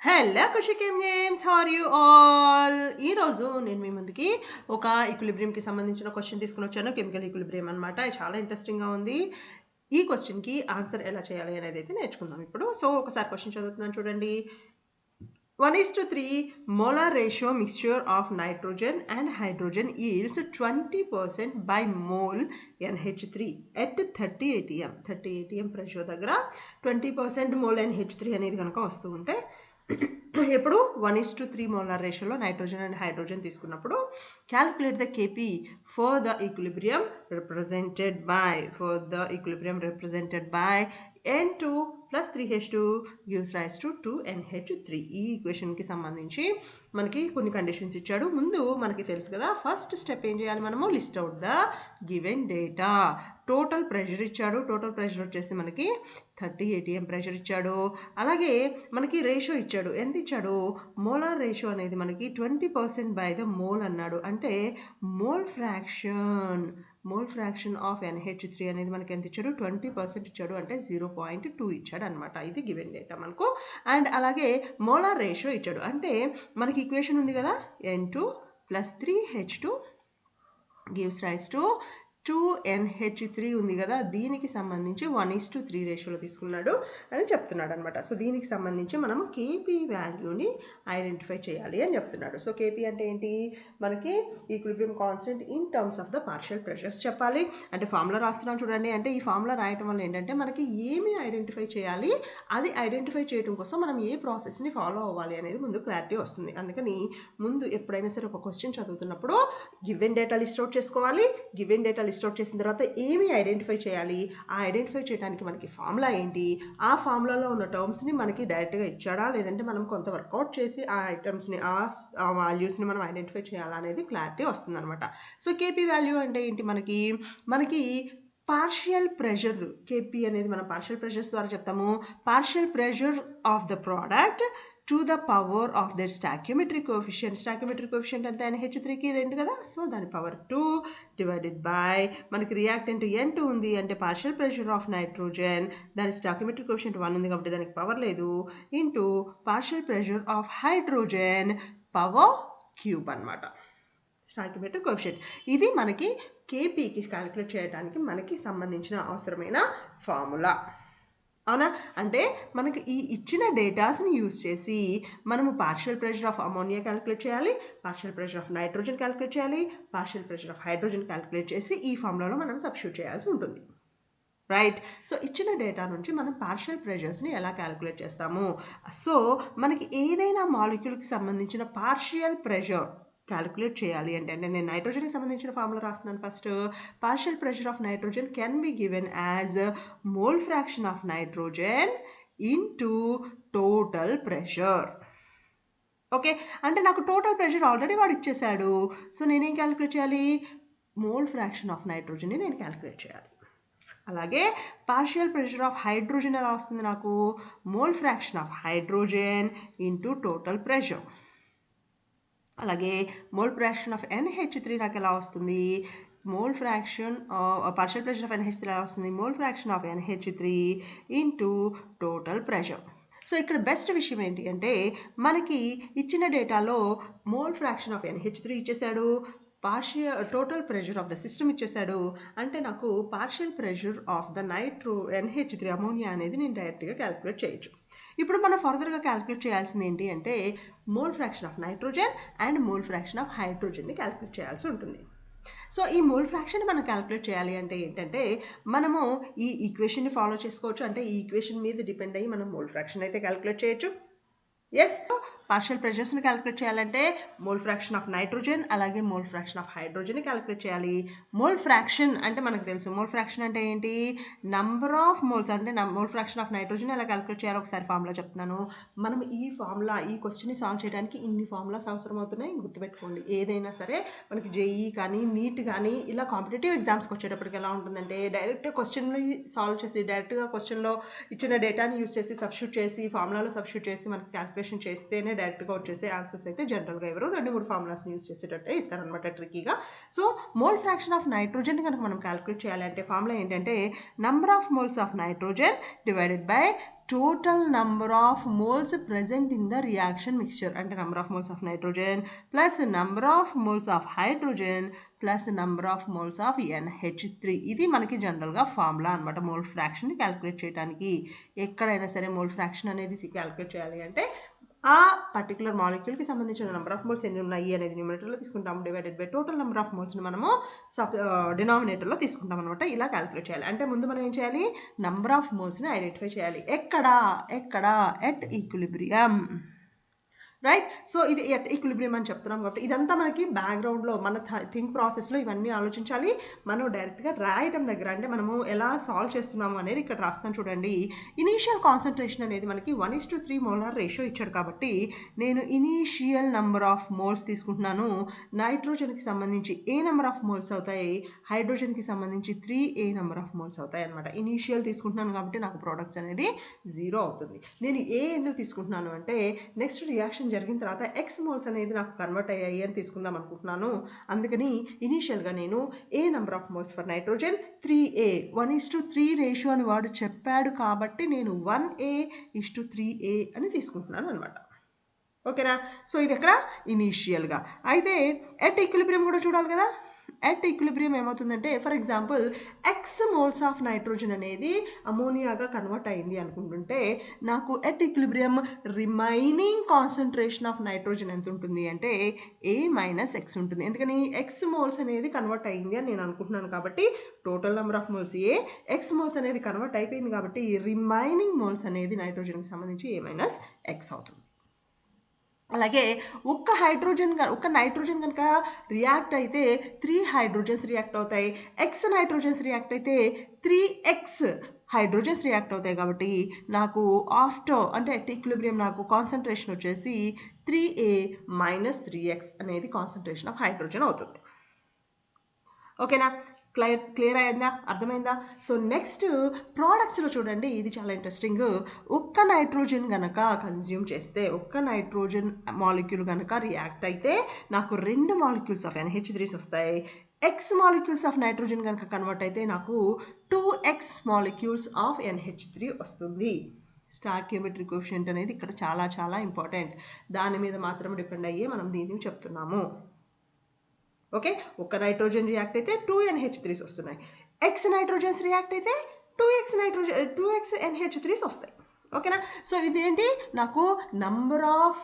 Hello కుషికేమ్ James, how are you all? ఈరోజు నేను మీ ముందుకి ఒక ఈక్విలిబ్రియంకి సంబంధించిన క్వశ్చన్ తీసుకుని వచ్చాను. కెమికల్ ఈక్విలిబ్రియం అనమాట. ఇది చాలా ఇంట్రెస్టింగ్గా ఉంది. ఈ క్వశ్చన్కి ఆన్సర్ ఎలా చేయాలి అనేది అయితే నేర్చుకుందాం ఇప్పుడు. సో ఒకసారి క్వశ్చన్ చదువుతున్నాను చూడండి. 1:3 molar ratio mixture of nitrogen and hydrogen yields 20% by mole NH3 at 30 atm. 30 atm pressure దగ్గర 20% mole NH3 అనేది కనుక వస్తూ ఉంటే ఇప్పుడు 1:3 మోలార్ రేషియోలో నైట్రోజన్ అండ్ హైడ్రోజన్ తీసుకున్నప్పుడు calculate the KP for the equilibrium represented by N2 plus 3H2 gives rise to 2NH3. ఈ ఈక్వేషన్కి సంబంధించి మనకి కొన్ని కండిషన్స్ ఇచ్చాడు. ముందు మనకి తెలుసు కదా, ఫస్ట్ స్టెప్ ఏం చేయాలి, మనము list out the given data. Total pressure ఇచ్చాడు. టోటల్ ప్రెషర్ వచ్చేసి మనకి 30 atm ప్రెషర్ ఇచ్చాడు. అలాగే మనకి రేషియో ఇచ్చాడు. ఎంత ఇచ్చాడు? మోలార్ రేషియో అనేది మనకి 20% బై ద మోల్ అన్నాడు. అంటే మోల్ ఫ్రాక్షన్ ఆఫ్ NH3 అనేది మనకి ఎంత ఇచ్చాడు? 20% ఇచ్చాడు. అంటే 0.2 ఇచ్చాడు అనమాట. ఇది గివెన్ డేటా మనకు. అండ్ అలాగే మోలార్ రేషియో ఇచ్చాడు. అంటే మనకి ఈక్వేషన్ ఉంది కదా, N2 plus 3H2 gives rise to 2NH3 ఉంది కదా, దీనికి సంబంధించి 1:3 రేషియోలో తీసుకున్నాడు అని చెప్తున్నాడు అనమాట. సో దీనికి సంబంధించి మనము కేపీ వాల్యూని ఐడెంటిఫై చేయాలి అని చెప్తున్నాడు. సో కేపీ అంటే ఏంటి, మనకి equilibrium constant in terms of the partial pressures చెప్పాలి. అంటే ఫార్ములా రాస్తున్నాం చూడండి. అంటే ఈ ఫార్ములా రాయటం వల్ల ఏంటంటే మనకి ఏమి ఐడెంటిఫై చేయాలి, అది ఐడెంటిఫై చేయడం కోసం మనం ఏ ప్రాసెస్ని ఫాలో అవ్వాలి అనేది ముందు క్లారిటీ వస్తుంది. అందుకని ముందు ఎప్పుడైనా సరే ఒక క్వశ్చన్ చదువుతున్నప్పుడు గివెన్ డేటా లిస్ట్ అవుట్ చేసుకోవాలి. గివెన్ డేటా లిస్ట్ అవుట్ చేసిన తర్వాత ఏమి ఐడెంటిఫై చేయాలి, ఆ ఐడెంటిఫై చేయడానికి మనకి ఫార్ములా ఏంటి, ఆ ఫార్ములాలో ఉన్న టర్మ్స్ని మనకి డైరెక్ట్గా ఇచ్చాడా, లేదంటే మనం కొంత వర్కౌట్ చేసి ఆ ఐటమ్స్ని ఆ వాల్యూస్ని మనం ఐడెంటిఫై చేయాలా అనేది క్లారిటీ వస్తుంది అనమాట. సో కేపీ వాల్యూ అంటే ఏంటి, మనకి పార్షియల్ ప్రెషర్. కేపీ అనేది మనం పార్షియల్ ప్రెషర్స్ ద్వారా చెప్తాము. Partial pressure of the product to the power of their stoichiometric coefficient. Stoichiometric coefficient అంతా NH3కి 2 కదా, సో దాని పవర్ 2 డివైడెడ్ బై మనకి రియాక్టెంట్ N2 ఉంది. అంటే పార్షియల్ ప్రెషర్ ఆఫ్ నైట్రోజన్, దాని స్టాయికియోమెట్రిక్ కోఎఫిషియంట్ 1 ఉంది కాబట్టి దానికి పవర్ లేదు, into partial pressure of hydrogen power cube అనమాట. స్టాయికియోమెట్రిక్ కోఎఫిషియంట్ ఇది మనకి కేపీకి క్యాలిక్యులేట్ చేయడానికి మనకి సంబంధించిన అవసరమైన ఫార్ములా. అవునా? అంటే మనకి ఈ ఇచ్చిన డేటాస్ని యూజ్ చేసి మనము partial pressure of ammonia calculate చేయాలి, partial pressure of nitrogen calculate చేయాలి, partial pressure of hydrogen calculate చేసి ఈ ఫార్ములాలో మనం సబ్స్టిట్యూట్ చేయాల్సి ఉంటుంది. రైట్? సో ఇచ్చిన డేటా నుంచి మనం పార్షియల్ ప్రెషర్స్ని ఎలా క్యాలిక్యులేట్ చేస్తాము? సో మనకి ఏదైనా మాలిక్యూల్కి సంబంధించిన పార్షియల్ ప్రెషర్ క్యాలిక్యులేట్ చేయాలి అంటే నేను నైట్రోజన్కి సంబంధించిన ఫార్ములా రాస్తున్నాను. First partial pressure of nitrogen can be given as mole fraction of nitrogen into total pressure. Okay, అంటే నాకు టోటల్ ప్రెషర్ ఆల్రెడీ వాడు ఇచ్చేసాడు. సో నేనేం క్యాలిక్యులేట్ చేయాలి? మోల్ ఫ్రాక్షన్ ఆఫ్ నైట్రోజన్ని నేను క్యాలిక్యులేట్ చేయాలి. అలాగే పార్షియల్ ప్రెషర్ ఆఫ్ హైడ్రోజన్ ఎలా వస్తుంది నాకు? Mole fraction of hydrogen into total pressure. అలాగే మోల్ ఫ్రాక్షన్ ఆఫ్ NH3 నాకు ఎలా వస్తుంది? Mole fraction partial pressure of NH3 ఎలా వస్తుంది? Mole fraction of NH3 into total pressure. So ఇక్కడ బెస్ట్ విషయం ఏంటి అంటే మనకి ఇచ్చిన డేటాలో మోల్ ఫ్రాక్షన్ ఆఫ్ NH3 ఇచ్చేసాడు, total pressure of the system ఇచ్చేసాడు. అంటే నాకు partial pressure of the NH3 ammonia అనేది నేను డైరెక్ట్గా క్యాలిక్యులేట్ చేయొచ్చు. ఇప్పుడు మనం ఫర్దర్గా క్యాలిక్యులేట్ చేయాల్సింది ఏంటి అంటే mole fraction of nitrogen and mole fraction of హైడ్రోజన్ని క్యాలిక్యులేట్ చేయాల్సి ఉంటుంది. సో ఈ మోల్ ఫ్రాక్షన్ మనం క్యాలిక్యులేట్ చేయాలి అంటే ఏంటంటే మనము ఈ ఈక్వేషన్ని ఫాలో చేసుకోవచ్చు. అంటే ఈ ఈక్వేషన్ మీద డిపెండ్ అయ్యి మనం మోల్ ఫ్రాక్షన్ అయితే క్యాలిక్యులేట్ చేయొచ్చు. ఎస్, పార్షియల్ ప్రెషర్స్ని క్యాలిక్యులేట్ చేయాలంటే మోల్ ఫ్రాక్షన్ ఆఫ్ నైట్రోజన్ అలాగే మోల్ ఫ్రాక్షన్ ఆఫ్ హైడ్రోజన్ని క్యాలిక్యులేట్ చేయాలి. మోల్ ఫ్రాక్షన్ అంటే మనకు తెలుసు. మోల్ ఫ్రాక్షన్ అంటే ఏంటి? Number of moles. అంటే మోల్ ఫ్రాక్షన్ ఆఫ్ నైట్రోజన్ ఎలా క్యాలిక్యులేట్ చేయాలో ఒకసారి ఫార్ములా చెప్తున్నాను. మనం ఈ క్వశ్చన్ని సాల్వ్ చేయడానికి ఇన్ని ఫార్ములాస్ అవసరం అవుతున్నాయి, గుర్తుపెట్టుకోండి. ఏదైనా సరే మనకి జేఈ కానీ నీట్ కానీ ఇలా కాంపిటేటివ్ ఎగ్జామ్స్కి వచ్చేటప్పటికి ఎలా ఉంటుందంటే డైరెక్ట్గా క్వశ్చన్ని సాల్వ్ చేసి డైరెక్ట్గా క్వశ్చన్లో ఇచ్చిన డేటాని యూజ్ చేసి సబ్స్టిట్యూట్ చేసి ఫార్ములాలో సబ్స్టిట్యూట్ చేసి మనకి క్యాలిక్యులేషన్ చేస్తేనే డైరెక్ట్గా వచ్చేసే ఆన్సర్స్ అయితే జనరల్గా ఎవరు 2-3 ఫార్ములాస్ని యూజ్ చేసేటట్టే ఇస్తారనమాట ట్రిక్కీగా. So mole fraction of nitrogen కనుక మనం క్యాలిక్యులేట్ చేయాలి అంటే ఫార్ములా ఏంటంటే number of moles of nitrogen divided by total number of moles present in the reaction mixture అంటే number of moles of nitrogen plus number of moles of hydrogen plus number of moles of NH3. ఇది మనకి జనరల్గా formula అనమాట mole fraction calculate చేయడానికి. ఎక్కడైనా సరే mole fraction అనేది calculate చేయాలి అంటే ఆ పర్టికులర్ మాలిక్యూల్కి సంబంధించిన నెంబర్ ఆఫ్ మోల్స్ ఎన్ని ఉన్నాయి అనేది న్యూమరేటర్లో తీసుకుంటాం, divided by total number of మోల్స్ని మనము డినామినేటర్లో తీసుకుంటాం అనమాట. ఇలా క్యాలిక్యులేట్ చేయాలి. అంటే ముందు మనం ఏం చేయాలి, నెంబర్ ఆఫ్ మోల్స్ని ఐడెంటిఫై చేయాలి. ఎక్కడ ఎట్ ఈక్విలిబ్రియం, రైట్. సో ఇది ఎట్ ఈక్విలిబ్రియం అని చెప్తున్నాం కాబట్టి ఇదంతా మనకి బ్యాక్గ్రౌండ్లో మన థింక్ ప్రాసెస్లో ఇవన్నీ ఆలోచించాలి. మనం డైరెక్ట్గా రాయటం దగ్గర అంటే మనము ఎలా సాల్వ్ చేస్తున్నాము అనేది ఇక్కడ రాస్తాను చూడండి. ఇనీషియల్ కాన్సన్ట్రేషన్ అనేది మనకి 1:3 మోలార్ రేషియో ఇచ్చాడు కాబట్టి నేను ఇనీషియల్ నెంబర్ ఆఫ్ మోల్స్ తీసుకుంటున్నాను. నైట్రోజన్కి సంబంధించి ఏ నెంబర్ ఆఫ్ మోల్స్ అవుతాయి, హైడ్రోజన్కి సంబంధించి 3a నెంబర్ ఆఫ్ మోల్స్ అవుతాయి అనమాట. ఇనీషియల్ తీసుకుంటున్నాను కాబట్టి నాకు ప్రోడక్ట్స్ అనేది 0 అవుతుంది. నేను ఏ ఎందుకు తీసుకుంటున్నాను అంటే నెక్స్ట్ రియాక్షన్ జరిగిన తర్వాత ఎక్స్ మోల్స్ అనేది నాకు కన్వర్ట్ అయ్యాయి అని తీసుకుందాం అనుకుంటున్నాను. అందుకని ఇనీషియల్గా నేను a number of moles for nitrogen 3a 1:3 ratio అని వాడు చెప్పాడు కాబట్టి నేను 1a:3a అని తీసుకుంటున్నాను అనమాట. ఓకేనా. సో ఇది ఎక్కడ ఇనీషియల్గా. అయితే ఎట్ ఈక్విలిబ్రియం కూడా చూడాలి కదా. ఎట్ ఈక్విలిబ్రియం ఏమవుతుందంటే for example X moles of nitrogen అనేది అమోనియాగా కన్వర్ట్ అయింది అనుకుంటుంటే నాకు at equilibrium remaining concentration of nitrogen ఎంత ఉంటుంది అంటే a-x ఉంటుంది. ఎందుకని ఎక్స్ మోల్స్ అనేది కన్వర్ట్ అయింది అని నేను అనుకుంటున్నాను కాబట్టి total number of moles A, X moles అనేది కన్వర్ట్ అయిపోయింది కాబట్టి రిమైనింగ్ మోల్స్ అనేది నైట్రోజన్కి సంబంధించి a-x అవుతుంది. అలాగే ఒక్క నైట్రోజన్ కనుక రియాక్ట్ అయితే 3 హైడ్రోజన్స్ రియాక్ట్ అవుతాయి. ఎక్స్ నైట్రోజన్స్ రియాక్ట్ అయితే 3x హైడ్రోజన్స్ రియాక్ట్ అవుతాయి. కాబట్టి నాకు అంటే ఎట్ ఈక్విలిబ్రియం నాకు కాన్సన్ట్రేషన్ వచ్చేసి 3a-3x అనేది కాన్సన్ట్రేషన్ ఆఫ్ హైడ్రోజన్ అవుతుంది. ఓకేనా. క్లియర్ అయిందా, అర్థమైందా? సో నెక్స్ట్ ప్రోడక్ట్స్లో చూడండి, ఇది చాలా ఇంట్రెస్టింగ్. ఒక్క నైట్రోజన్ కనుక కన్జ్యూమ్ చేస్తే, ఒక్క నైట్రోజన్ మాలిక్యూల్ కనుక రియాక్ట్ అయితే నాకు 2 మాలిక్యూల్స్ ఆఫ్ NH3s వస్తాయి. ఎక్స్ మాలిక్యూల్స్ ఆఫ్ నైట్రోజన్ కనుక కన్వర్ట్ అయితే నాకు 2x మాలిక్యూల్స్ ఆఫ్ NH3 వస్తుంది. స్టాయికియోమెట్రిక్ కోఎఫిషియంట్ అనేది ఇక్కడ చాలా చాలా ఇంపార్టెంట్. దాని మీద మాత్రం డిపెండ్ అయ్యే మనం దీన్ని చెప్తున్నాము. ఓకే. ఒక నైట్రోజన్ రియాక్ట్ అయితే 2 NH3s వస్తున్నాయి. ఎక్స్ నైట్రోజన్స్ రియాక్ట్ అయితే 2x NH3s వస్తాయి. ఓకేనా. సో ఇదేంటి నాకు number of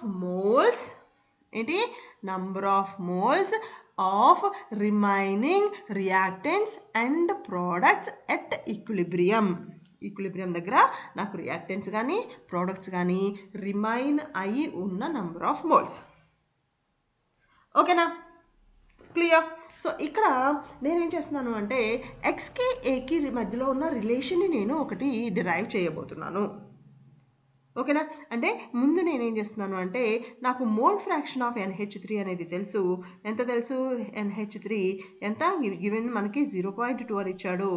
moles of remaining reactants and products at equilibrium దగ్గర నాకు రియాక్టెంట్స్ కానీ ప్రోడక్ట్స్ కానీ రిమైన్ అయి ఉన్న నంబర్ ఆఫ్ మోల్స్. ఓకేనా, క్లియర్. సో ఇక్కడ నేనేం చేస్తున్నాను అంటే ఎక్స్కి ఏకి మధ్యలో ఉన్న రిలేషన్ని నేను ఒకటి డిరైవ్ చేయబోతున్నాను. ఓకేనా. అంటే ముందు నేనేం చేస్తున్నాను అంటే నాకు మోల్ ఫ్రాక్షన్ ఆఫ్ NH3 అనేది తెలుసు. ఎంత తెలుసు? NH3 ఎంత గివెన్ మనకి 0.2 అని ఇచ్చాడు.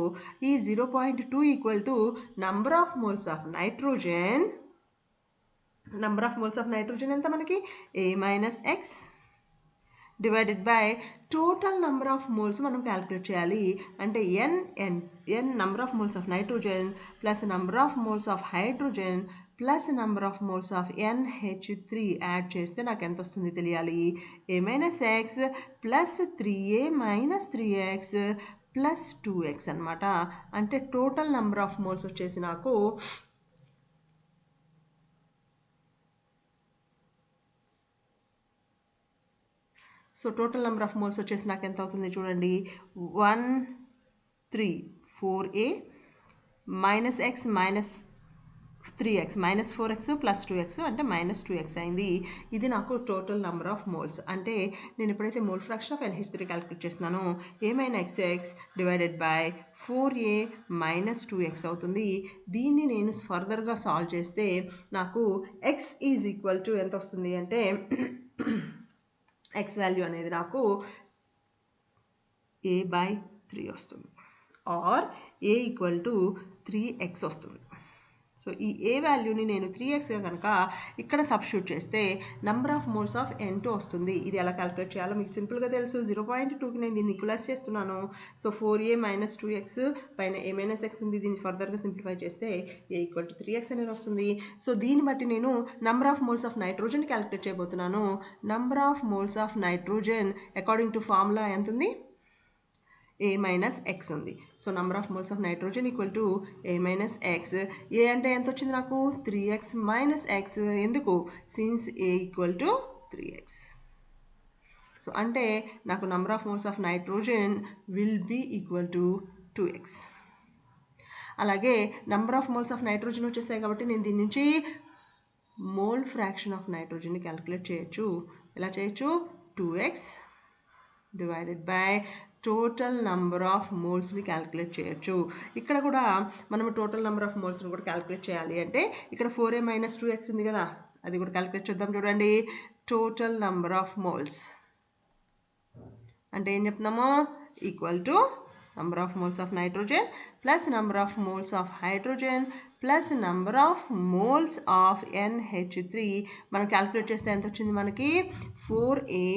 ఈ 0.2 equal to number of moles of nitrogen. Number of moles of nitrogen ఎంత మనకి a-x divided by total number of moles మనం క్యాలిక్యులేట్ చేయాలి. అంటే n number of moles of nitrogen plus number of moles of hydrogen plus number of moles of NH3 add చేస్తే నాకు ఎంత వస్తుంది తెలియాలి. a-x plus 3a-3x plus 2x అనమాట. అంటే టోటల్ నెంబర్ ఆఫ్ మోల్స్ వచ్చేసి నాకు టోటల్ నెంబర్ ఆఫ్ మోల్స్ వచ్చేసి నాకు ఎంత అవుతుంది చూడండి. 4a -x -3x -4x plus 2x అంటే -2x అయింది. ఇది నాకు టోటల్ నెంబర్ ఆఫ్ మోల్స్. అంటే నేను ఎప్పుడైతే mole fraction of NH3 calculate చేస్తున్నానో a-x divided by 4a -2x అవుతుంది. దీన్ని నేను ఫర్దర్గా సాల్వ్ చేస్తే నాకు x ఈజ్ ఈక్వల్ టు ఎంత వస్తుంది అంటే x వాల్యూ అనేది నాకు a/3 వస్తుంది are a equal to 3x వస్తుంది. సో ఈ ఏ వాల్యూని నేను 3xగా కనుక ఇక్కడ సబ్స్టిట్యూట్ చేస్తే number of moles of N2 వస్తుంది. ఇది ఎలా క్యాలిక్యులేట్ చేయాలో మీకు సింపుల్గా తెలుసు. 0.2కి నేను దీన్ని ఈక్వలైజ్ చేస్తున్నాను. సో 4a - 2x పైన a - x ఉంది. దీన్ని ఫర్దర్గా సింప్లిఫై చేస్తే a = 3x అనేది వస్తుంది. సో దీన్ని బట్టి నేను number of moles of nitrogen calculate చేయబోతున్నాను. Number of moles of nitrogen according to formula ఎంత ఉంది? a minus x ఉంది. So number of moles of nitrogen equal to a minus x. a అంటే ఎంత వచ్చింది నాకు? 3x minus x. ఎందుకు? Since a equal to 3x. So అంటే నాకు number of moles of nitrogen will be equal to 2x. అలాగే number of moles of nitrogen వచ్చేసాయి కాబట్టి నేను దీని నుంచి మోల్ ఫ్రాక్షన్ ఆఫ్ నైట్రోజన్ని క్యాలిక్యులేట్ చేయొచ్చు. ఎలా చేయొచ్చు? 2x divided by total number of మోల్స్ని క్యాలిక్యులేట్ చేయొచ్చు. ఇక్కడ కూడా మనం టోటల్ నెంబర్ ఆఫ్ మోల్స్ని కూడా క్యాలిక్యులేట్ చేయాలి అంటే ఇక్కడ 4a - 2x ఉంది కదా, అది కూడా క్యాలిక్యులేట్ చేద్దాం. చూడండి, టోటల్ నెంబర్ ఆఫ్ మోల్స్ అంటే ఏం చెప్తున్నాము? Equal to number of moles of nitrogen plus number of moles of hydrogen plus number of moles of NH3 మనం క్యాలిక్యులేట్ చేస్తే ఎంత వచ్చింది మనకి? 4a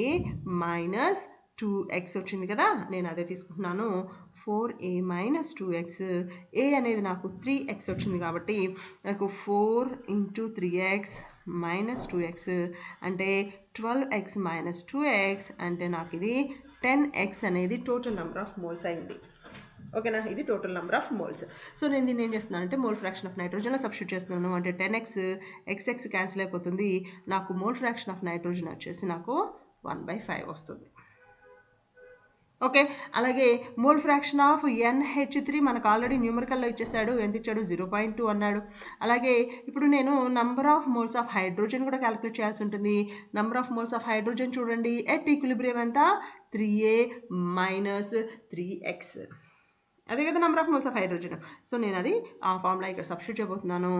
minus 2x వచ్చింది కదా, నేను అదే తీసుకుంటున్నాను. 4a minus 2x, a అనేది నాకు 3x వచ్చింది కాబట్టి నాకు 4 into 3x minus 2x అంటే 12x minus 2x అంటే నాకు ఇది 10x అనేది టోటల్ నెంబర్ ఆఫ్ మోల్స్ అయింది. ఓకేనా, ఇది total number of moles. So నేను దీన్ని ఏం చేస్తున్నాను అంటే మోల్ ఫ్రాక్షన్ ఆఫ్ నైట్రోజన్లో సబ్స్టిట్యూట్ చేస్తున్నాను. అంటే 10x xx క్యాన్సిల్ అయిపోతుంది. నాకు మోల్ ఫ్రాక్షన్ ఆఫ్ నైట్రోజన్ వచ్చేసి నాకు 1/5 వస్తుంది. ఓకే, అలాగే మోల్ ఫ్రాక్షన్ ఆఫ్ NH3 మనకు ఆల్రెడీ న్యూమరికల్లో ఇచ్చేసాడు. ఎంత ఇచ్చాడు? 0.2 అన్నాడు. అలాగే ఇప్పుడు నేను number of moles of hydrogen కూడా క్యాలిక్యులేట్ చేయాల్సి ఉంటుంది. Number of moles of hydrogen చూడండి, ఎట్ ఈక్విలిబ్రియం ఎంత? 3a minus 3x. అదే కదా number of moles of hydrogen. So నేను అది ఆ ఫార్ములా ఇక్కడ సబ్స్టిట్యూట్ చేయబోతున్నాను.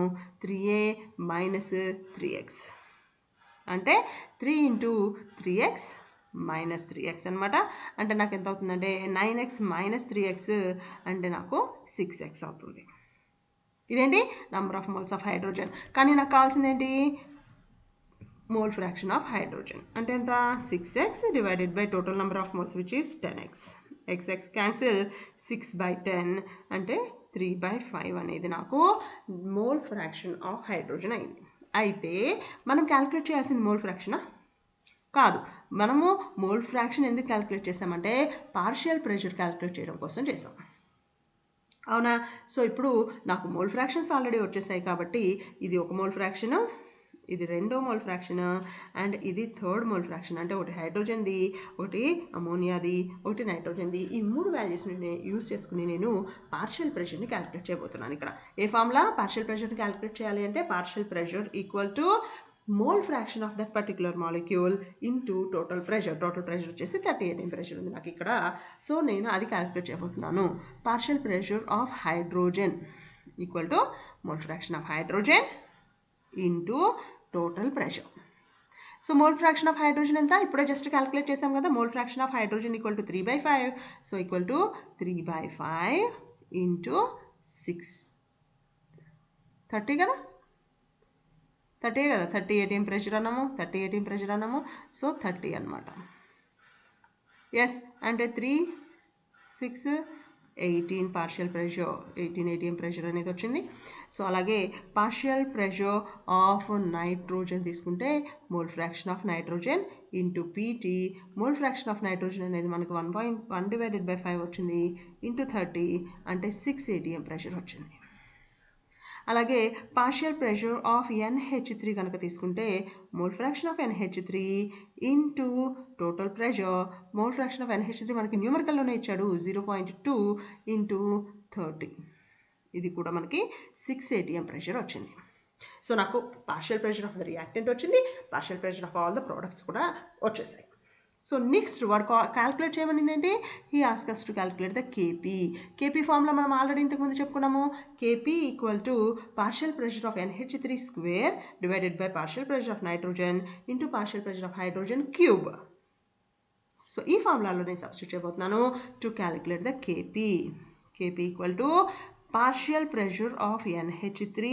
3a minus 3x అంటే 3 into 3x minus 3x అనమాట. అంటే నాకు ఎంత అవుతుందంటే 9x minus 3x అంటే నాకు 6x అవుతుంది. ఇదేంటి? Number of moles of hydrogen. కానీ నాకు కావాల్సింది ఏంటి? Mole fraction of hydrogen. అంటే ఎంత? 6x divided by total number of moles which is 10x. xx cancel, 6/10 అంటే 3/5 అనేది నాకు మోల్ ఫ్రాక్షన్ ఆఫ్ హైడ్రోజన్ అయింది. అయితే మనం క్యాలిక్యులేట్ చేయాల్సింది మోల్ ఫ్రాక్షనా? కాదు. మనము మోల్ ఫ్రాక్షన్ ఎందుకు క్యాలిక్యులేట్ చేసామంటే పార్షియల్ ప్రెషర్ క్యాలిక్యులేట్ చేయడం కోసం చేసాం. అవునా? సో ఇప్పుడు నాకు మోల్ ఫ్రాక్షన్స్ ఆల్రెడీ వచ్చేసాయి కాబట్టి ఇది ఒక మోల్ ఫ్రాక్షన్, ఇది రెండో మోల్ ఫ్రాక్షన్ అండ్ ఇది థర్డ్ మోల్ ఫ్రాక్షన్. అంటే ఒకటి హైడ్రోజన్ది, ఒకటి అమోనియాది, ఒకటి నైట్రోజన్ది. ఈ 3 వాల్యూస్ని యూస్ చేసుకుని నేను పార్షియల్ ప్రెషర్ని క్యాలిక్యులేట్ చేయబోతున్నాను. ఇక్కడ ఏ ఫార్ములా? పార్షియల్ ప్రెషర్ని క్యాలిక్యులేట్ చేయాలి అంటే partial pressure equal to mole fraction of that particular molecule into total pressure. Total pressure వచ్చేసి 30 atm ప్రెషర్ ఉంది నాకు ఇక్కడ. సో నేను అది క్యాలిక్యులేట్ చేయబోతున్నాను. Partial pressure of hydrogen equal to mole fraction of hydrogen into total pressure. So mole fraction of hydrogen ఎంత? ఇప్పుడే just calculate చేసాం కదా. Mole fraction of hydrogen equal to 3/5. So equal to 3/5 into 6. 30 కదా, 30 కదా, 30 atm pressure అన్నాము, 30 atm pressure అన్నాము. So 30 అనమాట. Yes, అంటే 3, 6, 18 పార్షియల్ ప్రెషర్, 18 atm ప్రెషర్ అనేది వచ్చింది. సో అలాగే పార్షియల్ ప్రెషర్ ఆఫ్ నైట్రోజన్ తీసుకుంటే mole fraction of nitrogen into PT. Mole fraction of nitrogen అనేది మనకు 1/5 వచ్చింది ఇంటూ 30 అంటే 6 atm ప్రెషర్ వచ్చింది. అలాగే పార్షియల్ ప్రెషర్ ఆఫ్ NH3 కనుక తీసుకుంటే mole fraction of NH3 into total pressure. Mole fraction of NH3 మనకి న్యూమరికల్లోనే ఇచ్చాడు, 0.2 ఇంటూ 30. ఇది కూడా మనకి 6 atm ప్రెషర్ వచ్చింది. సో నాకు partial pressure of the reactant వచ్చింది, partial pressure of all the products కూడా వచ్చేసాయి. సో నెక్స్ట్ వాడు క్యాలిక్యులేట్ చేయమనింది ఏంటి? He ask us to calculate the KP. KP formula మనం ఆల్రెడీ ఇంతకుముందు చెప్పుకున్నాము. KP equal to partial pressure of NH3 square divided by partial pressure of nitrogen into partial pressure of hydrogen cube. So ఈ ఫార్ములాలో నేను substitute చేయబోతున్నాను to calculate the KP. KP equal to partial pressure of NH3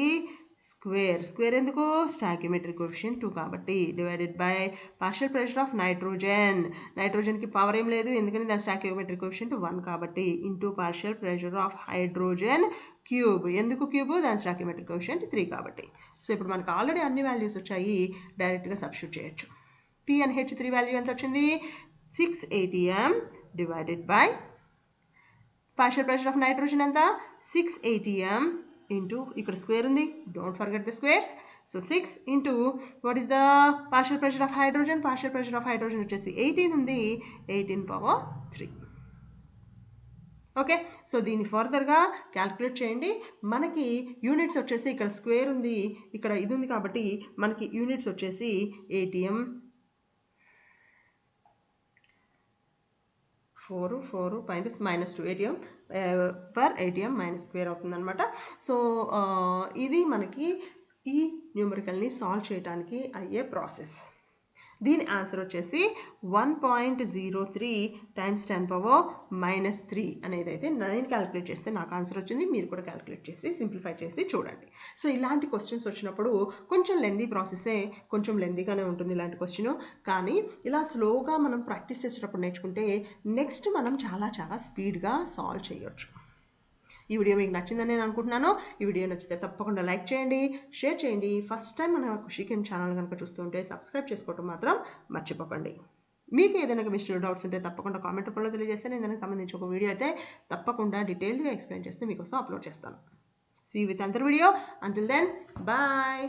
square ఎందుకు stoichiometric coefficient 2 కాబట్టి divided by partial pressure of నైట్రోజన్కి power ఏం లేదు ఎందుకంటే దాని స్టాయికియోమెట్రిక్ కోఎఫిషియంట్ 1 కాబట్టి into partial pressure of hydrogen cube ఎందుకు క్యూబ్ దాని స్టాయికియోమెట్రిక్ కోఎఫిషియంట్ 3 కాబట్టి. సో ఇప్పుడు మనకు ఆల్రెడీ అన్ని వాల్యూస్ వచ్చాయి, డైరెక్ట్గా సబ్స్టిట్యూట్ చేయొచ్చు. P and H3 వాల్యూ ఎంత వచ్చింది 6 atm divided by partial pressure of nitrogen ఎంత 6 atm into ఇక్కడ స్క్వేర్ ఉంది, don't forget the squares. So 6 into what is the partial pressure of hydrogen వచ్చేసి 18 ఉంది, 18 power 3. ఓకే, సో దీన్ని ఫర్దర్గా క్యాల్కులేట్ చేయండి. మనకి యూనిట్స్ వచ్చేసి ఇక్కడ స్క్వేర్ ఉంది, ఇక్కడ ఇది ఉంది కాబట్టి మనకి యూనిట్స్ వచ్చేసి atm 4 -2 atm per atm minus square అవుతుంది అనమాట. సో ఇది మనకి ఈ న్యూమరికల్ని సాల్వ్ చేయడానికి అయ్యే ప్రాసెస్. దీని ఆన్సర్ వచ్చేసి 1.03 × 10⁻³ అనేది అయితే నేను క్యాలిక్యులేట్ చేస్తే నాకు ఆన్సర్ వచ్చింది. మీరు కూడా క్యాలిక్యులేట్ చేసి సింప్లిఫై చేసి చూడండి. సో ఇలాంటి క్వశ్చన్స్ వచ్చినప్పుడు కొంచెం లెందీ ప్రాసెసే, కొంచెం లెందీగానే ఉంటుంది ఇలాంటి క్వశ్చన్. కానీ ఇలా స్లోగా మనం ప్రాక్టీస్ చేసేటప్పుడు నేర్చుకుంటే నెక్స్ట్ మనం చాలా స్పీడ్గా సాల్వ్ చేయొచ్చు. ఈ వీడియో మీకు నచ్చిందని నేను అనుకుంటున్నాను. ఈ వీడియో నచ్చితే తప్పకుండా లైక్ చేయండి, షేర్ చేయండి. ఫస్ట్ టైం మన ఖుషీకేమ్ ఛానల్ కనుక చూస్తుంటే సబ్స్క్రైబ్ చేసుకోవడం మాత్రం మర్చిపోకండి. మీకు ఏదైనా మిస్టర్ డౌట్స్ ఉంటే తప్పకుండా కామెంట్ రూపంలో తెలియజేస్తే నేను దానికి సంబంధించి ఒక వీడియో అయితే తప్పకుండా డీటెయిల్గా ఎక్స్ప్లెయిన్ చేస్తూ మీకోసం అప్లోడ్ చేస్తాను. See with another video. Until then bye.